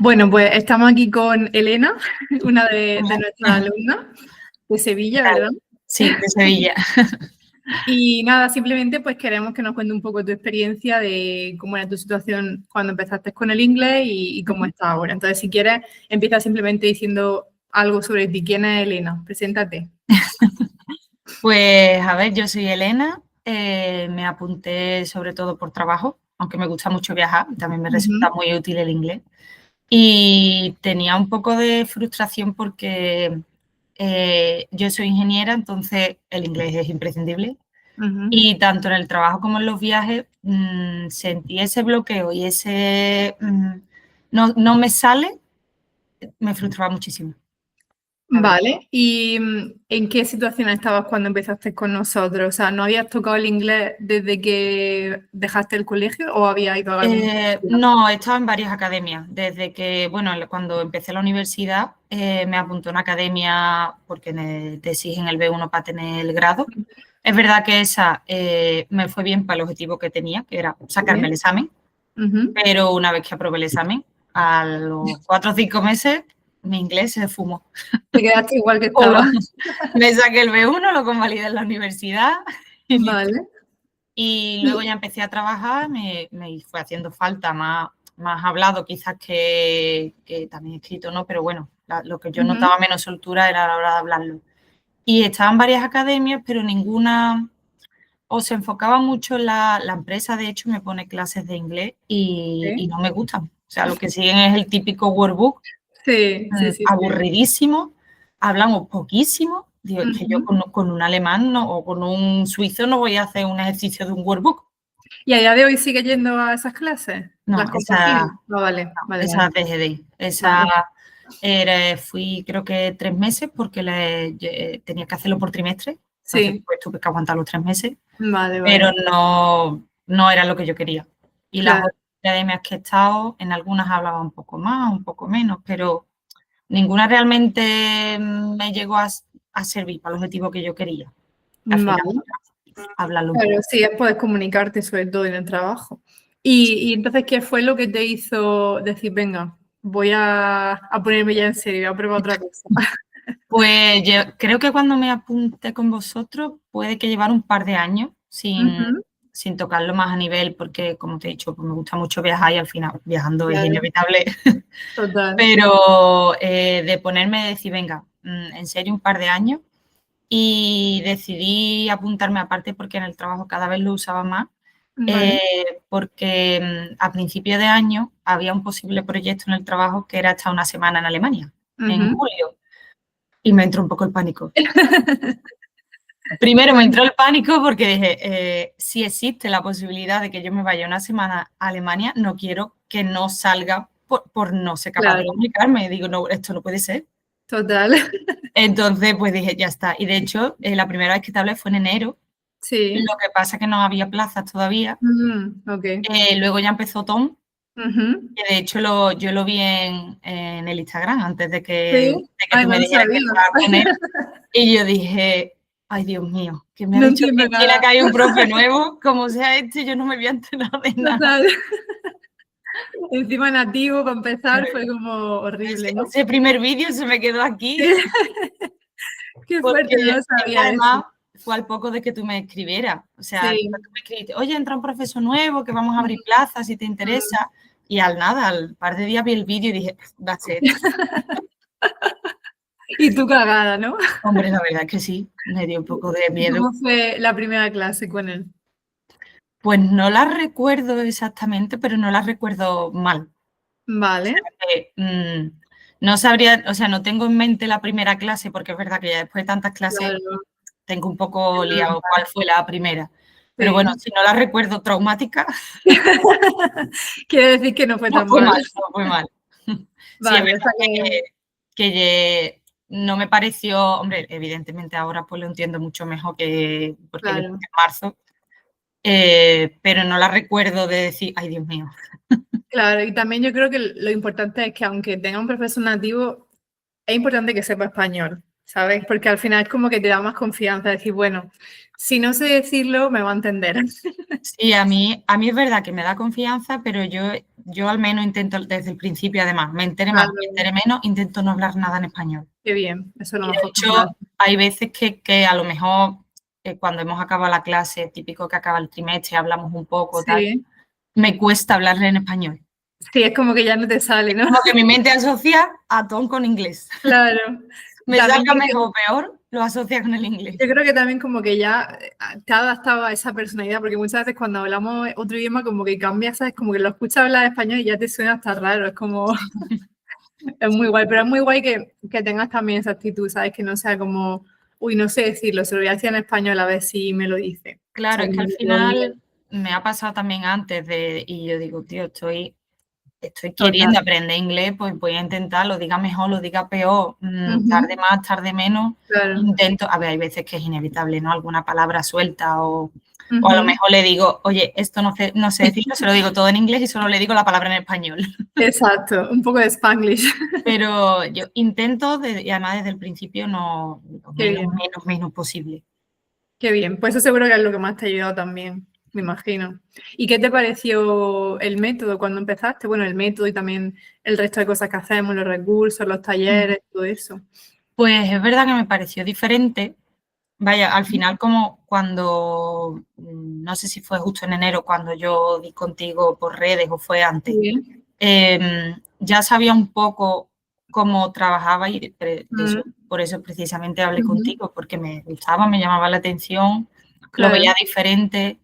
Bueno, pues estamos aquí con Elena, una de nuestras alumnas de ¿Qué Sevilla, tal? ¿verdad? Sí, de Sevilla. Y nada, simplemente pues queremos que nos cuente un poco tu experiencia de cómo era tu situación cuando empezaste con el inglés y cómo estás ahora. Entonces, si quieres, empieza simplemente diciendo algo sobre ti. ¿Quién es Elena? Preséntate. Pues a ver, yo soy Elena, me apunté sobre todo por trabajo, aunque me gusta mucho viajar, también me resulta muy útil el inglés. Y tenía un poco de frustración porque yo soy ingeniera, entonces el inglés es imprescindible. Y tanto en el trabajo como en los viajes sentí ese bloqueo y ese no me sale, me frustraba muchísimo. Vale, ¿y en qué situación estabas cuando empezaste con nosotros? O sea, ¿no habías tocado el inglés desde que dejaste el colegio o habías ido a algún curso? No, he estado en varias academias. Desde que, bueno, cuando empecé la universidad me apunté a una academia porque te exigen el B1 para tener el grado. Es verdad que esa me fue bien para el objetivo que tenía, que era sacarme el examen, pero una vez que aprobé el examen, a los 4 o 5 meses, mi inglés se fumó. Te quedaste igual que estaba. Me saqué el B1, lo convalidé en la universidad y listo. Vale. Y luego ya empecé a trabajar, me fue haciendo falta más hablado quizás que también escrito, ¿no? Pero bueno, lo que yo notaba menos soltura era a la hora de hablarlo. Y estaba en varias academias, pero ninguna o se enfocaba mucho en la empresa, de hecho, me pone clases de inglés y no me gustan. O sea, lo que siguen es el típico workbook, Sí, sí, sí, sí. aburridísimo, hablamos poquísimo. Digo, es que yo con un alemán o con un suizo no voy a hacer un ejercicio de un workbook. ¿Y a día de hoy sigue yendo a esas clases? No, ¿Las compartimos? No, vale, vale, esa vale. dejé de ir. Esa Vale. fui creo que 3 meses porque tenía que hacerlo por trimestre. Entonces Sí, pues, tuve que aguantar los 3 meses, vale, pero vale. no era lo que yo quería. Y las Claro. otras academias que he estado, en algunas hablaba un poco más, un poco menos, pero ninguna realmente me llegó a servir para el objetivo que yo quería. Al final, Vale. hablarlo un poco. Claro, sí, puedes comunicarte sobre todo en el trabajo. Y entonces, ¿qué fue lo que te hizo decir, venga, voy a ponerme ya en serio, voy a probar otra cosa? Pues yo creo que cuando me apunté con vosotros puede que llevar un par de años sin tocarlo más a nivel, porque como te he dicho, pues me gusta mucho viajar y al final viajando es Claro, inevitable. total. Pero de ponerme y decir, venga, en serio un par de años y decidí apuntarme aparte porque en el trabajo cada vez lo usaba más, Vale. porque a principio de año había un posible proyecto en el trabajo que era estar una semana en Alemania, en julio, y me entró un poco el pánico. Primero me entró el pánico porque dije, si existe la posibilidad de que yo me vaya una semana a Alemania, no quiero que no salga por no ser capaz de Claro, comunicarme. Digo, no, esto no puede ser. total. Entonces, pues dije, ya está. Y de hecho, la primera vez que te hablé fue en enero. Sí. Lo que pasa es que no había plazas todavía. Ok. Luego ya empezó Tom, Ujú. que de hecho yo lo vi en el Instagram antes Sí. de que Ay, tú me no dijeras que sabía. estaba con él. Y yo dije, ay, Dios mío, que me ha No dicho entiendo Cristina nada. que hay un profe nuevo, como sea este, yo no me voy a enterar de nada. Total. Encima nativo, para empezar, fue como horrible, ¿no? Ese primer vídeo se me quedó aquí, Qué fuerte, porque no lo es que sabía eso. además fue al poco de que tú me escribieras. O sea, Sí. tú me escribiste, oye, entra un profesor nuevo, que vamos a abrir plazas si te interesa. Y al nada, al par de días vi el vídeo y dije, va a ser esto. Y tú cagada, ¿no? Hombre, la verdad es que sí, me dio un poco de ¿Y miedo. cómo fue la primera clase con él? Pues no la recuerdo exactamente, pero no la recuerdo mal. O Vale. sea que, no sabría, o sea, no tengo en mente la primera clase, porque es verdad que ya después de tantas clases Claro, tengo un poco es liado normal. cuál fue la primera. Pero bueno, Sí. si no la recuerdo traumática, Quiere decir que no fue no tan fue mal. mal, no fue mal. Sí, es Vale, o sea verdad que no me pareció, hombre, evidentemente ahora pues lo entiendo mucho mejor que porque yo claro, empecé en marzo, pero no la recuerdo de decir, ay, Dios mío. claro. Y también yo creo que lo importante es que aunque tenga un profesor nativo, es importante que sepa español, ¿sabes? Porque al final es como que te da más confianza, decir, bueno, si no sé decirlo, me va a entender. Sí, a mí es verdad que me da confianza, pero yo yo al menos intento desde el principio, además, me entere más, Claro, me entere menos, intento no hablar nada en español. qué bien, eso es lo Y de mejor que puedes hecho, hay veces que a lo mejor cuando hemos acabado la clase, típico que acaba el trimestre, hablamos un poco, tal, hacer. Sí, me cuesta hablarle en español. sí, es como que ya no te sale, ¿no? Como que mi mente asocia a Tom con inglés. Claro. Me También salga porque mejor o peor, lo asocia con el inglés. yo creo que también como que ya te ha adaptado a esa personalidad, porque muchas veces cuando hablamos otro idioma como que cambia, ¿sabes? Como que lo escuchas hablar español y ya te suena hasta raro, es como, es muy guay, pero es muy guay que tengas también esa actitud, ¿sabes? Que no sea como, uy, no sé decirlo, se lo voy a decir en español a ver si me lo dice. O Claro, sea, es que como al que lo mío, final me ha pasado también antes y yo digo, tío, estoy total. queriendo aprender inglés, pues voy a intentar, lo diga mejor, lo diga peor, tarde Ujú, más, tarde menos, claro. intento, a ver, hay veces que es inevitable, ¿no? Alguna palabra suelta o a lo Ujú, mejor le digo, oye, esto no sé decirlo, se lo digo todo en inglés y solo le digo la palabra en español. exacto, un poco de Spanglish. Pero yo intento, y además desde el principio, no, lo Qué menos, bien. menos, menos posible. Qué bien, pues eso seguro que es lo que más te ha ayudado también, me imagino. ¿Y qué te pareció el método cuando empezaste? Bueno, el método y también el resto de cosas que hacemos, los recursos, los talleres, todo eso. Pues es verdad que me pareció diferente. Vaya, al final como cuando, no sé si fue justo en enero cuando yo di contigo por redes o fue antes, Sí. ya sabía un poco cómo trabajaba y Mm, por eso precisamente hablé ujú, contigo, porque me gustaba, me llamaba la atención, lo veía claro. diferente,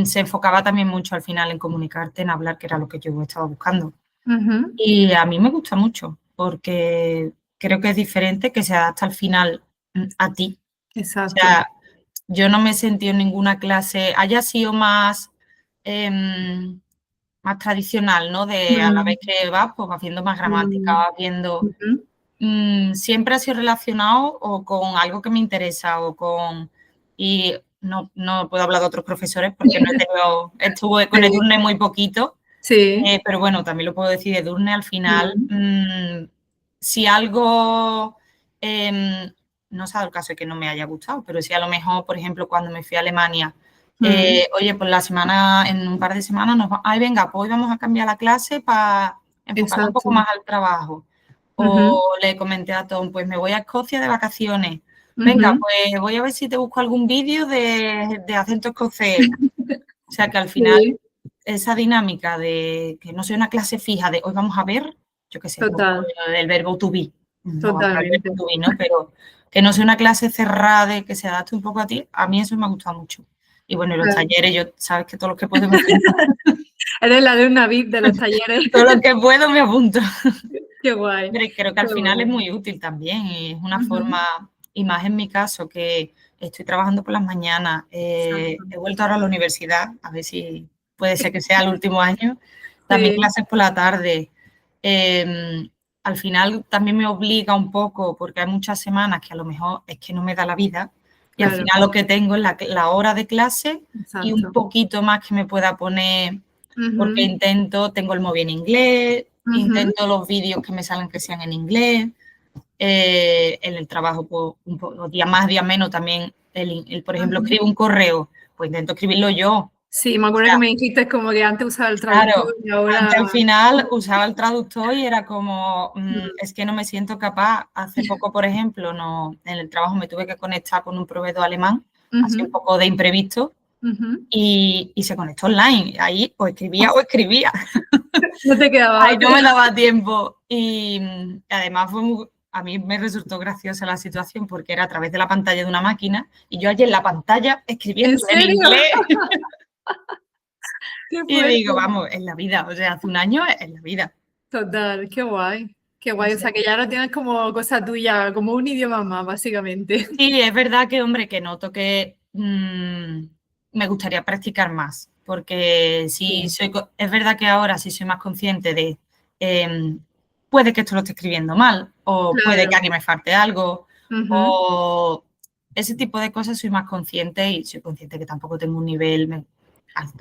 se enfocaba también mucho al final en comunicarte, en hablar, que era lo que yo estaba buscando. Ujú, Y a mí me gusta mucho, porque creo que es diferente, que se adapta al final a ti. O exacto. sea, yo no me he sentido en ninguna clase, haya sido más, em, más tradicional, ¿no? De a la Mm, vez que vas, pues vas viendo más gramática, mm, vas viendo. ujú. Siempre ha sido relacionado o con algo que me interesa o con. Y no puedo hablar de otros profesores porque no he tenido. Estuve con Sí, Edurne muy poquito, sí. pero bueno, también lo puedo decir de Edurne al final. Mm, Si algo. em, no se ha dado el caso de que no me haya gustado, pero si a lo mejor, por ejemplo, cuando me fui a Alemania, mm, oye, pues la semana, en un par de semanas, ay, venga, pues hoy vamos a cambiar la clase para enfocarla un exacto. poco más al trabajo. Ujú, O le comenté a Tom, pues me voy a Escocia de vacaciones. Venga, ujú. pues voy a ver si te busco algún vídeo de acento escocés. O sea que al final Sí, esa dinámica de que no sea una clase fija de hoy vamos a ver, yo qué sé, pues, total, el verbo to be. No vamos a ver el totalmente. verbo to be, ¿no? Pero que no sea una clase cerrada de que se adapte un poco a ti, a mí eso me ha gustado mucho. Y bueno, y los Claro. talleres, yo sabes que todo lo que puedo me apunto. Eres la de una VIP de los talleres. Todo lo que puedo me apunto. Qué guay, Hombre, creo que qué al final es guay. muy útil también y es una Ujú, forma, y más en mi caso, que estoy trabajando por las mañanas, exacto. he vuelto ahora a la universidad, a ver si puede ser que sea el último año, también Sí, clases por la tarde. Eh, Al final también me obliga un poco, porque hay muchas semanas que a lo mejor es que no me da la vida, y al claro, final lo que tengo es la hora de clase y un exacto. poquito más que me pueda poner, porque Ujú, intento, tengo el móvil en inglés, ujú, intento los vídeos que me salen que sean en inglés. En el trabajo, pues, días más, días menos también. Por ejemplo, ujú. escribo un correo, pues intento escribirlo yo. O Sí, me acuerdo sea, que me dijiste como que antes usaba el traductor claro, y ahora. antes al final usaba el traductor y era como, Mm, es que no me siento capaz. Hace poco, por ejemplo, no, en el trabajo me tuve que conectar con un proveedor alemán, así un ujú, poco de imprevisto, ujú. y se conectó online. Ahí o escribía o escribía. No te quedaba Ay, no otra. me daba tiempo. Y además a mí me resultó graciosa la situación porque era a través de la pantalla de una máquina y yo allí en la pantalla ¿En escribiendo en serio? inglés. Qué Y digo, fuerte. vamos, en la vida, o sea, hace un año es la vida. Total, qué guay. Qué O guay. O sea, sea, que ya lo tienes como cosa tuya, como un idioma más, básicamente. sí, es verdad que, hombre, que noto que me gustaría practicar más, porque sí Sí, soy, es verdad que ahora sí soy más consciente de, em, puede que esto lo esté escribiendo mal, o puede que claro. aquí me falte algo, Ujú, o ese tipo de cosas soy más consciente y soy consciente que tampoco tengo un nivel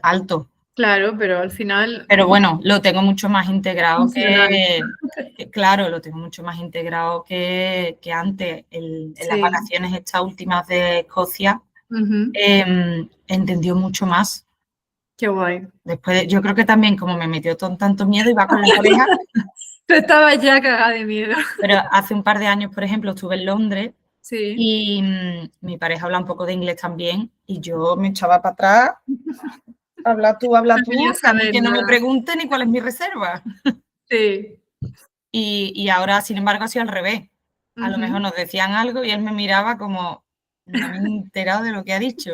alto. claro, pero al final Pero bueno, lo tengo mucho más integrado funcional. claro, lo tengo mucho más integrado que antes. En las Sí. vacaciones estas últimas de Escocia Ujú. entendió mucho más. Qué guay. Después, yo creo que también, como me metió tanto miedo, iba con la pareja. Tú estabas ya cagada de miedo. Pero hace un par de años, por ejemplo, estuve en Londres Sí. y mi pareja habla un poco de inglés también y yo me echaba para atrás. Habla No tú, quería que a mí saber que no me nada. pregunte ni cuál es mi reserva. Sí. Y ahora, sin embargo, ha sido al revés. A lo mejor Ujú. nos decían algo y él me miraba como, no me he enterado de lo que ha dicho.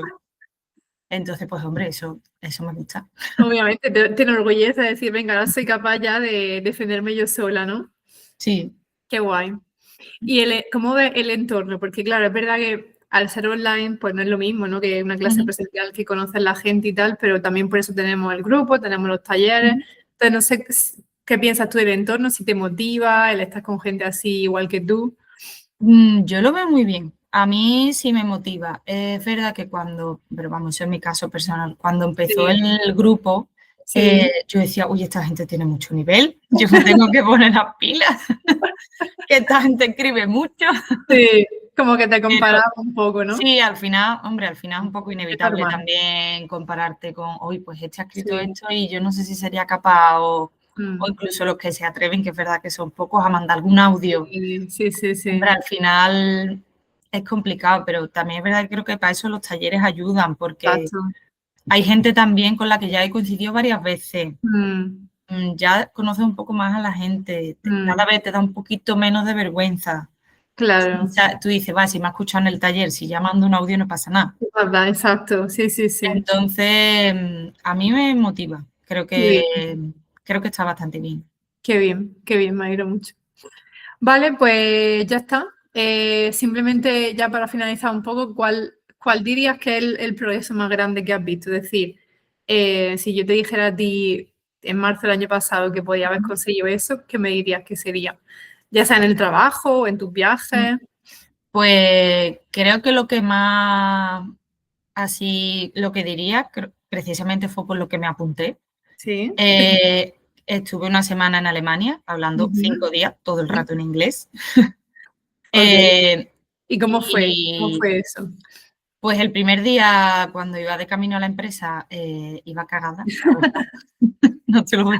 Entonces, pues hombre, eso me gusta. Obviamente, te enorgullece decir, venga, ahora soy capaz ya de defenderme yo sola, ¿no? Sí. Qué guay. ¿Y cómo ves el entorno? Porque claro, es verdad que al ser online, pues no es lo mismo, ¿no? Que una clase Ujú, presencial que conoces la gente y tal, pero también por eso tenemos el grupo, tenemos los talleres. ujú. Entonces, no sé qué piensas tú del entorno, si te motiva el estar con gente así igual que tú. Yo lo veo muy bien. A mí sí me motiva. Es verdad que pero vamos, eso es mi caso personal, cuando empezó Sí, el grupo, sí, yo decía, uy, esta gente tiene mucho nivel, yo me tengo que poner las pilas, que esta gente escribe mucho. sí, como que te Pero comparaba un poco, ¿no? sí, al final, hombre, al final es un poco Es inevitable normal. también compararte con, uy, pues este ha escrito Sí. esto y yo no sé si sería capaz o Mm. incluso los que se atreven, que es verdad que son pocos, a mandar algún audio. Sí, sí, sí, Hombre, sí. al final es complicado, pero también es verdad que creo que para eso los talleres ayudan, porque Exacto. hay gente también con la que ya he coincidido varias veces. Mm, Ya conoces un poco más a la gente, cada mm, vez te da un poquito menos de vergüenza. O claro. sea, tú dices, va, si me has escuchado en el taller, si ya mando un audio no pasa nada. Es verdad, exacto. Sí, sí, sí. Entonces, a mí me motiva. Qué bien, Creo que está bastante bien. qué bien, me alegro mucho. Vale, pues ya está. Simplemente ya para finalizar un poco, ¿cuál dirías que es el progreso más grande que has visto? Es decir, si yo te dijera a ti en marzo del año pasado que podía haber conseguido eso, ¿qué me dirías que sería? Ya sea en el trabajo o en tus viajes. Pues creo que lo que más, así, lo que diría, precisamente fue por lo que me apunté. Sí. Estuve una semana en Alemania hablando Ujú. 5 días, todo el rato en inglés. Ok. Eh, ¿Y cómo fue? ¿Cómo y fue eso? pues el primer día, cuando iba de camino a la empresa, iba cagada, la verdad. No te lo voy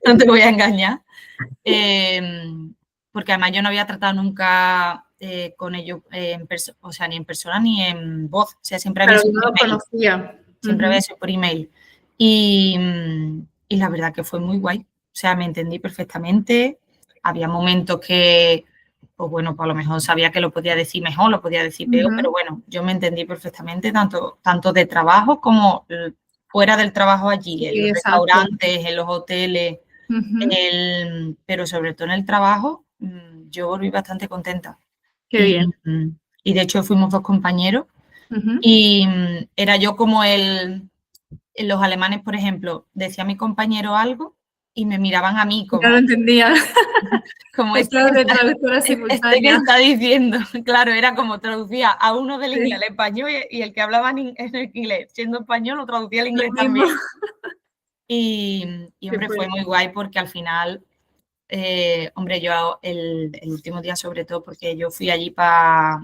no te voy a engañar. Porque además yo no había tratado nunca con ellos, o sea, ni en persona ni en voz. O sea, Claro, que no los conocía. siempre había Ujú. sido por email. Y la verdad que fue muy guay. O sea, me entendí perfectamente. Había momentos que, pues bueno, pues a lo mejor sabía que lo podía decir mejor, lo podía decir peor, pero Ujú. bueno, yo me entendí perfectamente, tanto de trabajo como fuera del trabajo allí, en Sí, los exacto. restaurantes, en los hoteles, Ujú. pero sobre todo en el trabajo, yo volví bastante contenta. Qué Y, bien. y de hecho fuimos 2 compañeros Ujú. y era yo como los alemanes, por ejemplo, decía mi compañero algo y me miraban a mí No lo entendía. como Esto de traductora que simultánea. está diciendo. Claro, era como traducía a uno del inglés Sí, al español y el que hablaba en el inglés, siendo español, lo traducía al lo inglés mismo. también. Y Qué hombre, fue fuerte. muy guay porque al final hombre, yo el último día sobre todo porque yo fui allí para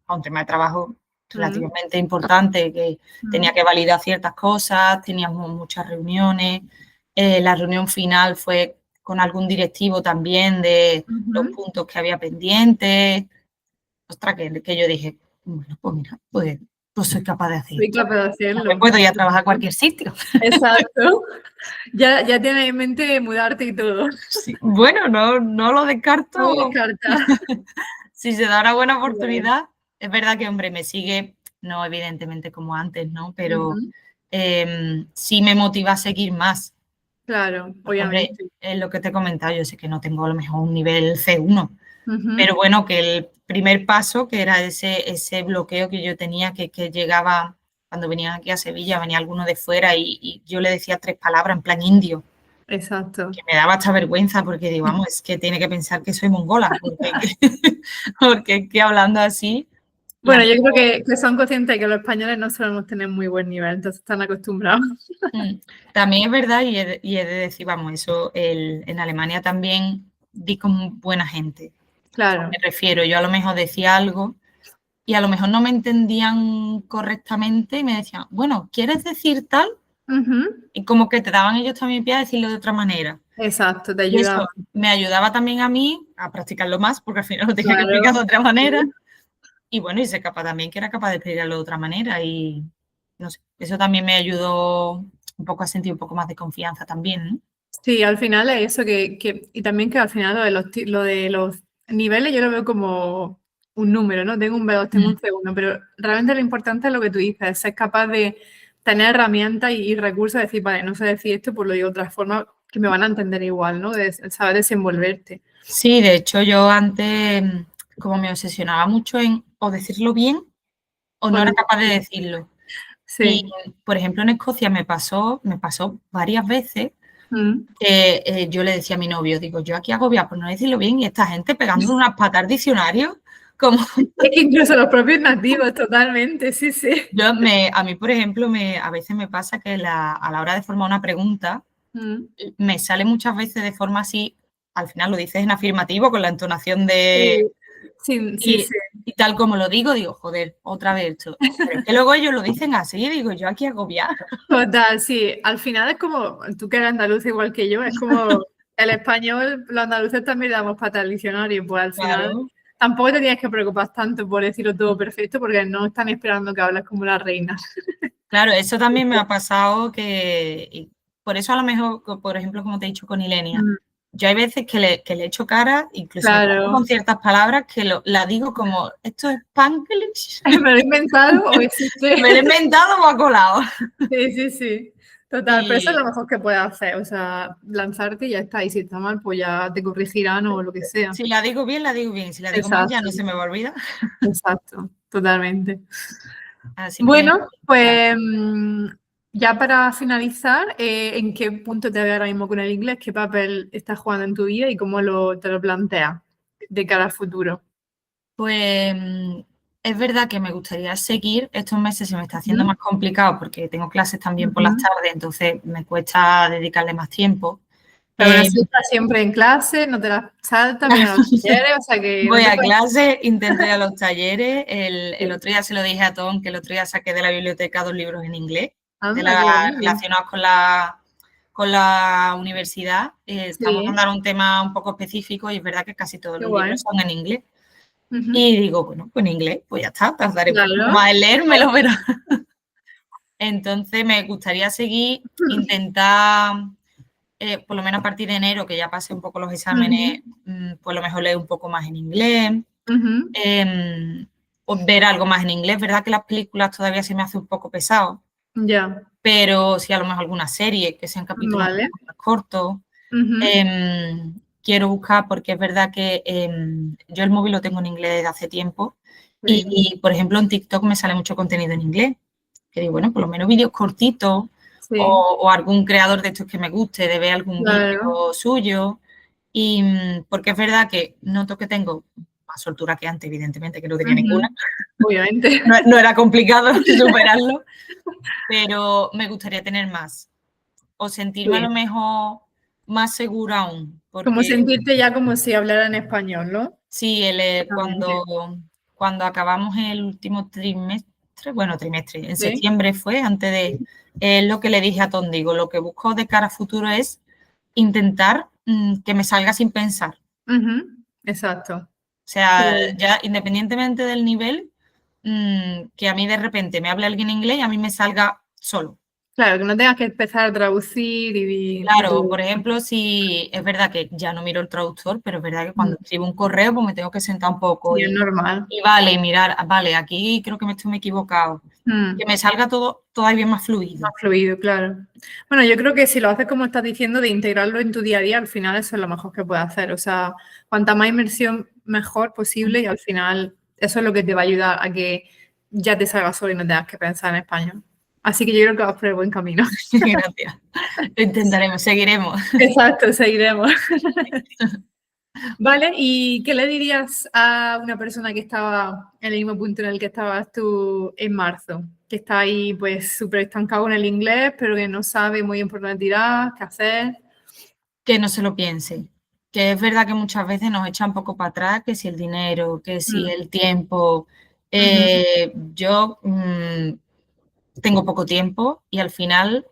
un tema de trabajo Mm, relativamente importante, que tenía mm, que validar ciertas cosas, teníamos muchas reuniones. La reunión final fue con algún directivo también de los ujú. puntos que había pendientes. Ostras, que yo dije, bueno, pues mira, pues soy capaz de hacer Soy esto. capaz de Ya me hacerlo. puedo ir a trabajar a cualquier sitio. Exacto. Ya tienes en mente mudarte y todo. Sí, bueno, no lo No lo descarto. descartas. Si se da una buena Qué guay. oportunidad, es verdad que, hombre, me sigue, no evidentemente como antes, ¿no? Pero Ujú. sí me motiva a seguir más. Claro, Porque, hombre, obviamente. es lo que te he comentado, yo sé que no tengo a lo mejor un nivel C1, pero Ujú. bueno, que el primer paso, que era ese bloqueo que yo tenía, que llegaba, cuando venían aquí a Sevilla, venía alguno de fuera y yo le decía 3 palabras en plan indio, Exacto. que me daba hasta vergüenza porque digo, vamos, es que tiene que pensar que soy mongola, porque, porque es que hablando así, y a Bueno, mí, yo creo que son conscientes de que los españoles no solemos tener muy buen nivel, entonces están acostumbrados. también es verdad y he de decir, vamos, eso en Alemania también di con buena gente. O sea, me Claro. refiero, yo a lo mejor decía algo y a lo mejor no me entendían correctamente y me decían, bueno, ¿quieres decir tal? Y como que te daban ellos también pie a decirlo de otra manera. Exacto, te Y eso ayuda. me ayudaba también a mí a practicarlo más, porque al final lo tenía que Claro. explicar de otra manera. Y bueno, y ser capaz también que era capaz de explicarlo de otra manera. Y no sé, eso también me ayudó un poco a sentir un poco más de confianza también, ¿no? Sí, al final es eso y también que al final lo de los niveles yo lo veo como un número, ¿no? Tengo un B2, tengo un C1, pero realmente lo importante es lo que tú dices, ser capaz de tener herramientas y recursos, decir, vale, no sé decir esto, pues lo digo de otra forma que me van a entender igual, ¿no? De saber desenvolverte. Sí, de hecho yo antes como me obsesionaba mucho en o decirlo bien o no Bueno, era capaz de decirlo. Y, sí. por ejemplo, en Escocia me pasó varias veces Mm. que yo le decía a mi novio, digo, yo aquí agobiado por no decirlo bien y esta gente pegando unas patas al diccionario, como Es que incluso los propios nativos, totalmente, sí, sí. a mí, por ejemplo, a veces me pasa que a la hora de formar una pregunta, Mm. me sale muchas veces de forma así, al final lo dices en afirmativo con la entonación de... Sí, sí, sí, Y, sí. y tal como lo digo, joder, otra vez esto. Pero es que luego ellos lo dicen así, digo, yo aquí agobiada. Total, sí. Al final es como, tú que eres andaluz igual que yo, es como el español, los andaluces también le damos pata al diccionario, pues al final Claro. tampoco te tienes que preocupar tanto por decirlo todo perfecto porque no están esperando que hables como la reina. Claro, eso también me ha pasado y por eso a lo mejor, por ejemplo, como te he dicho con Ilenia, Mm, yo hay veces que le echo cara, incluso me pongo claro. con ciertas palabras que la digo como, esto es Spanglish, ¿Me lo he inventado o existe? me lo he inventado o ha colado. Sí, sí, sí. Total, pero eso es Y lo mejor que puedes hacer, o sea, lanzarte y ya está. Y si está mal, pues ya te corregirán o lo que sea. si la digo bien, la digo bien. Si la digo mal, ya Exacto, no se me va a olvidar. exacto, totalmente. Así que, Bueno, pues ya para finalizar, ¿en qué punto te ves ahora mismo con el inglés? ¿Qué papel estás jugando en tu vida y cómo te lo planteas de cara al futuro? pues es verdad que me gustaría seguir. Estos meses se me está haciendo Ujú, más complicado porque tengo clases también por las ujú. tardes, entonces me cuesta dedicarle más tiempo. Pero aún Eh, así estás siempre en clase, no te las saltas, vienes a los talleres, o sea que no Voy te a puedes... clase, intento ir a los talleres. El Sí. otro día se lo dije a Tom, que el otro día saqué de la biblioteca 2 libros en inglés, Anda, qué bueno. relacionados con la universidad. Estamos Sí, dando un tema un poco específico y es verdad que casi todos qué los guay. libros son en inglés. Ujú, Y digo, bueno, pues en inglés, pues ya está, tardaré un poquito claro. más en leérmelo, pero entonces me gustaría seguir, intentar, por lo menos a partir de enero, que ya pase un poco los exámenes, Ujú, pues lo mejor leer un poco más en inglés, ujú. eh, o ver algo más en inglés. Verdad que las películas todavía se me hace un poco pesado, Ya, pero sí a lo mejor alguna serie, que sean capítulos un vale. poco más cortos. Ujú, Quiero buscar porque es verdad que yo el móvil lo tengo en inglés desde hace tiempo sí, por ejemplo, en TikTok me sale mucho contenido en inglés, que digo, bueno, por lo menos vídeos cortitos sí, o algún creador de estos que me guste, de ver algún claro. vídeo suyo. Y porque es verdad que noto que tengo más soltura que antes, evidentemente, que no tenía ninguna. Ujú, obviamente. No era complicado superarlo, pero me gustaría tener más o sentirme a lo Sí. mejor más segura aún, Como porque sentirte ya como si hablara en español, ¿no? sí, Totalmente. cuando acabamos el último trimestre, bueno, trimestre, en Sí. septiembre fue, antes de, es lo que le dije a Tom, digo, lo que busco de cara a futuro es intentar que me salga sin pensar. Ujú, exacto. O sea, Sí. ya independientemente del nivel, que a mí de repente me hable alguien inglés y a mí me salga solo. Claro, que no tengas que empezar a traducir y Claro, todo por eso. ejemplo, si es verdad que ya no miro el traductor, pero es verdad que Mm, cuando escribo un correo, pues me tengo que sentar un poco sí, es normal. y vale, y mirar, vale, aquí creo que me estoy equivocado. Que Mm, me salga todo todavía más más fluido. fluido, claro. Bueno, yo creo que si lo haces como estás diciendo, de integrarlo en tu día a día, al final eso es lo mejor que puedes hacer. O sea, cuanta más inmersión, mejor posible y al final eso es lo que te va a ayudar a que ya te salga solo y no tengas que pensar en español. Así que yo creo que vas por el buen camino. Gracias. Lo intentaremos, seguiremos. Exacto, seguiremos. Vale, ¿y qué le dirías a una persona que estaba en el mismo punto en el que estabas tú en marzo? Que está ahí pues súper estancado en el inglés, pero que no sabe muy bien por dónde tirar, qué hacer. Que no se lo piense. Que es verdad que muchas veces nos echa un poco para atrás, que si el dinero, que si Mm, el tiempo. ujú, Yo tengo poco tiempo y al final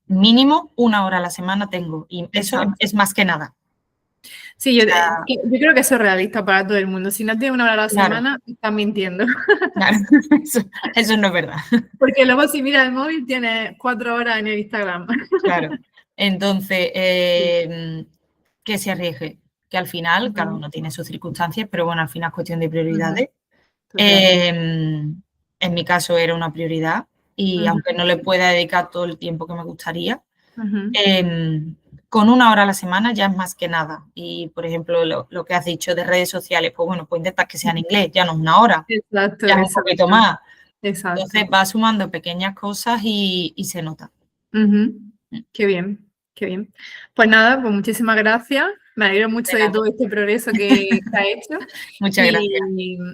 mínimo 1 hora a la semana tengo y eso es más que nada. Sí, yo creo que eso es realista para todo el mundo. Si no tienes 1 hora a la Claro. semana, estás mintiendo. Claro, eso no es verdad. Porque luego si miras el móvil tienes 4 horas en el Instagram. Claro. Entonces, que se arriesgue, que al final cada uno tiene sus circunstancias, pero bueno, al final es cuestión de prioridades. En mi caso era una prioridad y aunque no le pueda dedicar todo el tiempo que me gustaría, con 1 hora a la semana ya es más que nada. Y, por ejemplo, lo que has dicho de redes sociales, pues bueno, pues intentas que sea en inglés, ya no es 1 hora, Exacto. ya es un poquito más. Exacto. Entonces va sumando pequeñas cosas y se nota. Qué bien, qué bien. Pues nada, pues muchísimas gracias. Me alegro mucho de todo este progreso que has hecho. Muchas gracias.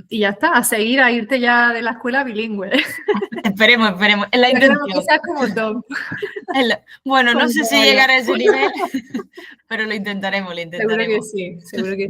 Y ya está, a seguir, a irte ya de la escuela bilingüe. Esperemos. Es la intención. Que seas como Tom. Bueno, no sé si llegará a ese nivel, pero lo intentaremos. Seguro que sí, seguro que